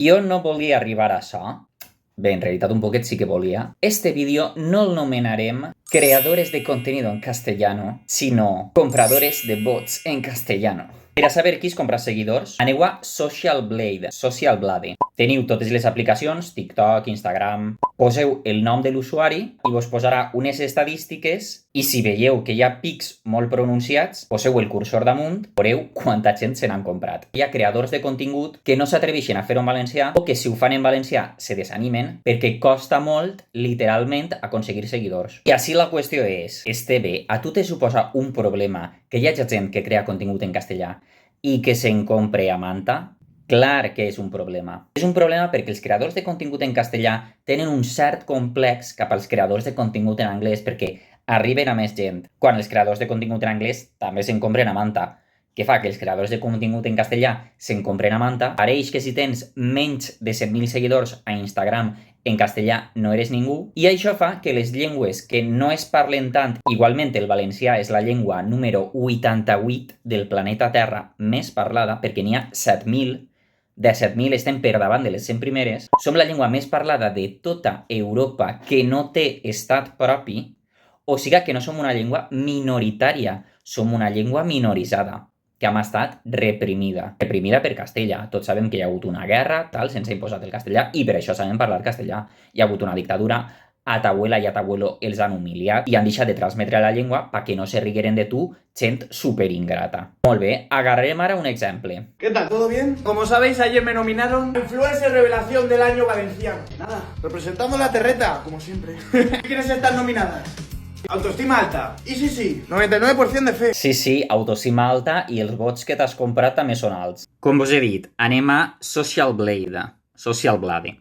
Jo no volia arribar a això. Bé, en realitat un poquet sí que volia. Este vídeo no el nomenarem creadores de contenido en castellano, sinó compradores de bots en castellano. Per a saber qui es compra seguidors, aneu a Social Blade. Teniu totes les aplicacions, TikTok, Instagram. Poseu el nom de l'usuari i vos posarà unes estadístiques i si veieu que hi ha pics molt pronunciats, poseu el cursor damunt, veureu quanta gent se n'han comprat. Hi ha creadors de contingut que no s'atreveixen a fer-ho en valencià o que si ho fan en valencià se desanimen perquè costa molt, literalment, aconseguir seguidors. I així la qüestió és, Esteve, a tu te suposa un problema que hi hagi gent que crea contingut en castellà i que se'n compre a manta? Clar que és un problema. És un problema perquè els creadors de contingut en castellà tenen un cert complex cap als creadors de contingut en anglès perquè arriben a més gent, quan els creadors de contingut en anglès també se'n compren a manta. Què fa? Que els creadors de contingut en castellà se'n compren a manta. Pareix que si tens menys de 100.000 seguidors a Instagram en castellà no eres ningú, i això fa que les llengües que no es parlen tant, igualment el valencià és la llengua número 88 del planeta Terra més parlada, perquè n'hi ha 7.000, de 7.000 estem per davant de les 100 primeres, som la llengua més parlada de tota Europa que no té estat propi, o sigui que no som una llengua minoritària, som una llengua minoritzada, que hem estat reprimida. Reprimida per Castella. Tots sabem que hi ha hagut una guerra, tal, sense imposat el castellà, i per això sabem parlar castellà. Hi ha hagut una dictadura, atabuela i atabuelo els han humiliat i han deixat de transmetre la llengua perquè no se rigueren de tu, gent superingrata. Molt bé, agarrem ara un exemple. ¿Qué tal? ¿Todo bien? Como sabéis, ayer me nominaron Influencer Revelación del Año Valenciano. Nada, representamos la terreta, como siempre. ¿Quiénes están nominadas? Autoestima alta. Y sí, 99% de fe. Sí, autoestima alta i els vots que t'has comprat també són alts. Com vos he dit, anem a Social Blade,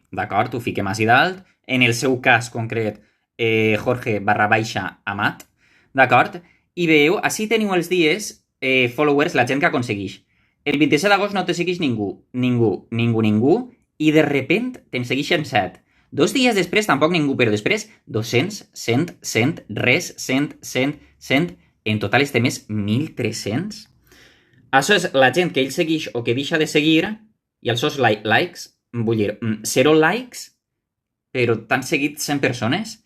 d'acord? Ho fiquem així dalt. En el seu cas concret, Jorge_Amat, d'acord? I veieu, així teniu els dies followers, la gent que aconseguix. El 27 d'agost no te segueix ningú, i de repent te'n segueixen 7. 2 dies després tampoc ningú, però després 200, 100, 100, res, 100, 100, 100, en total estem més 1.300. Això és la gent que ell segueix o que deixa de seguir, i els seus likes, vull dir, 0 likes, però t'han seguit 100 persones.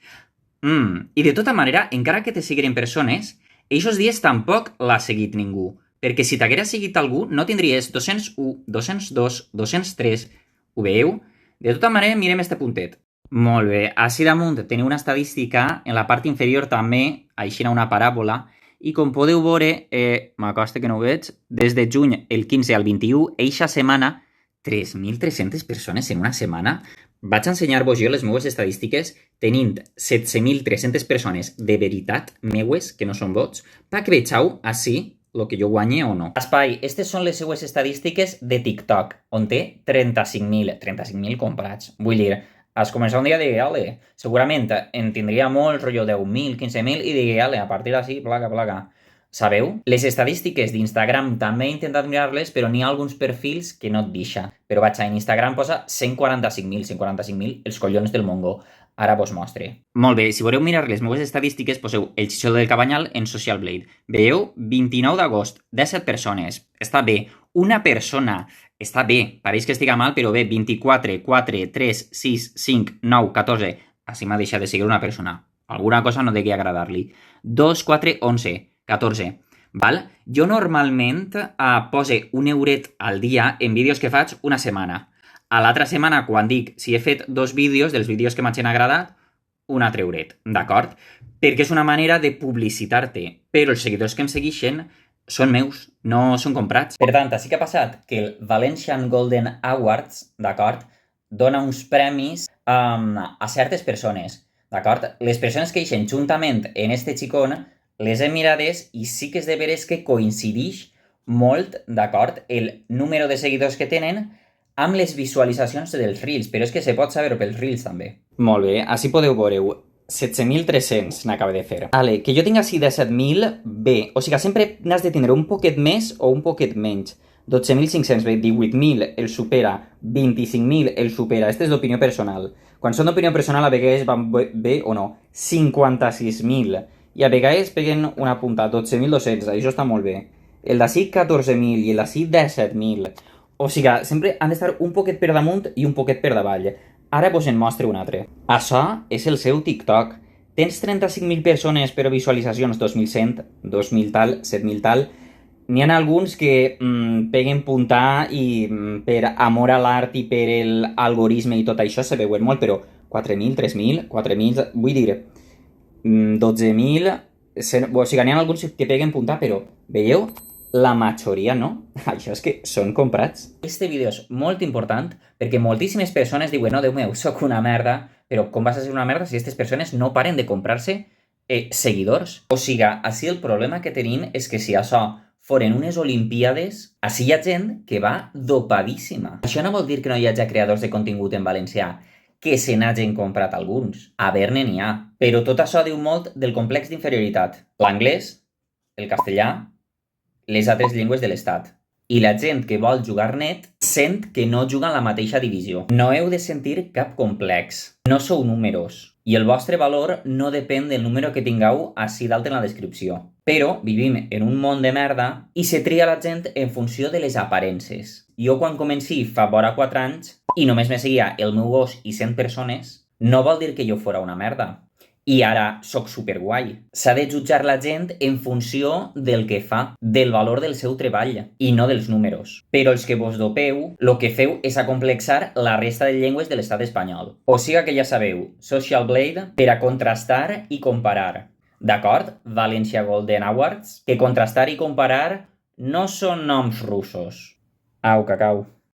I de tota manera, encara que te seguiren persones, aquests dies tampoc l'ha seguit ningú, perquè si t'haguera seguit algú no tindries 201, 202, 203, ho veieu? De tota manera, mirem este puntet. Molt bé, així damunt teniu una estadística, en la part inferior també, així una paràbola, i com podeu veure, m'acosta que no ho veig, des de juny el 15 al 21, eixa setmana, 3.300 persones en una setmana. Vaig ensenyar-vos jo les meues estadístiques tenint 17.300 persones de veritat meues, que no són bots, perquè veieu així el que jo guanye o no. Espai, aquestes són les seues estadístiques de TikTok, on té 35.000 comprats. Vull dir, has començat un dia de ale, segurament en tindria molt, rotllo 10.000, 15.000, i digui, ale, a partir d'ací, placa. Sabeu? Les estadístiques d'Instagram també he intentat mirar-les, però n'hi ha alguns perfils que no et deixa. Però vaig, en Instagram posa 145.000, els collons del mongo. Ara vos mostre. Molt bé, si voleu mirar les meves estadístiques, poseu el xixó del Cabanyal en Social Blade. Veieu? 29 d'agost, 17 persones. Està bé. Una persona. Està bé. Pareix que estiga mal, però bé. 24, 4, 3, 6, 5, 9, 14. Així m'ha deixat de seguir una persona. Alguna cosa no degui agradar-li. 2, 4, 11, 14. Val? Jo normalment pose un euret al dia en vídeos que faig una setmana. A l'altra setmana, quan dic si he fet 2 vídeos, dels vídeos que m'hagin agradat, un altre euret, d'acord? Perquè és una manera de publicitar-te, però els seguidors que em segueixen són meus, no són comprats. Per tant, així que ha passat que el Valencian Golden Awards, d'acord, dona uns premis a certes persones, d'acord? Les persones que eixen juntament en este xicón, les he mirades i sí que és de veres que coincidix molt, d'acord, el número de seguidors que tenen amb les visualitzacions dels Reels, però és que se pot saber pels Reels també. Molt bé, així podeu veure 17.300 n'acaba de fer. Vale, que jo tinc així 17.000, bé, o sigui, sempre n'has de tindre un poquet més o un poquet menys. 12.500, 18.000 el supera, 25.000 el supera, aquesta és l'opinió personal. Quan són d'opinió personal a vegades van bé o no. 56.000, i a vegades peguen una punta, 12.200, això està molt bé. El d'ací 14.000 i el d'ací 17.000. O sigui, sempre han d'estar un poquet per damunt i un poquet per davall. Ara vos en mostre un altre. Això és el seu TikTok. Tens 35.000 persones per visualitzacions, 2.100, 2.000 tal, 7.000 tal. N'hi ha alguns que peguen puntar i per amor a l'art i per l'algoritme i tot això se veuen molt, però 4.000, 3.000, 4.000, vull dir, 12.000, o sigui, n'hi ha alguns que peguen puntar, però veieu? La majoria no. Això és que són comprats. Este vídeo és molt important perquè moltíssimes persones diuen no, Déu meu, sóc una merda, però com vas a ser una merda si aquestes persones no paren de comprar-se seguidors? O sigui, així el problema que tenim és que si això foren unes olimpiades, així hi ha gent que va dopadíssima. Això no vol dir que no hi hagi creadors de contingut en valencià, que se n'hagin comprat alguns. A Verne n'hi ha. Però tot això diu molt del complex d'inferioritat. L'anglès, el castellà, les altres llengües de l'Estat. I la gent que vol jugar net sent que no juga en la mateixa divisió. No heu de sentir cap complex. No sou números. I el vostre valor no depèn del número que tingueu així dalt en la descripció. Però vivim en un món de merda i se tria la gent en funció de les aparences. Jo quan comenci fa vora 4 anys i només me seguia el meu gos i 100 persones, no vol dir que jo fora una merda. I ara sóc superguai. S'ha de jutjar la gent en funció del que fa, del valor del seu treball, i no dels números. Però els que vos dopeu, el que feu és acomplexar la resta de llengües de l'estat espanyol. O sigui que ja sabeu, Social Blade per a contrastar i comparar. D'acord? Valencia Golden Awards, que contrastar i comparar no són noms russos. Au, cacau.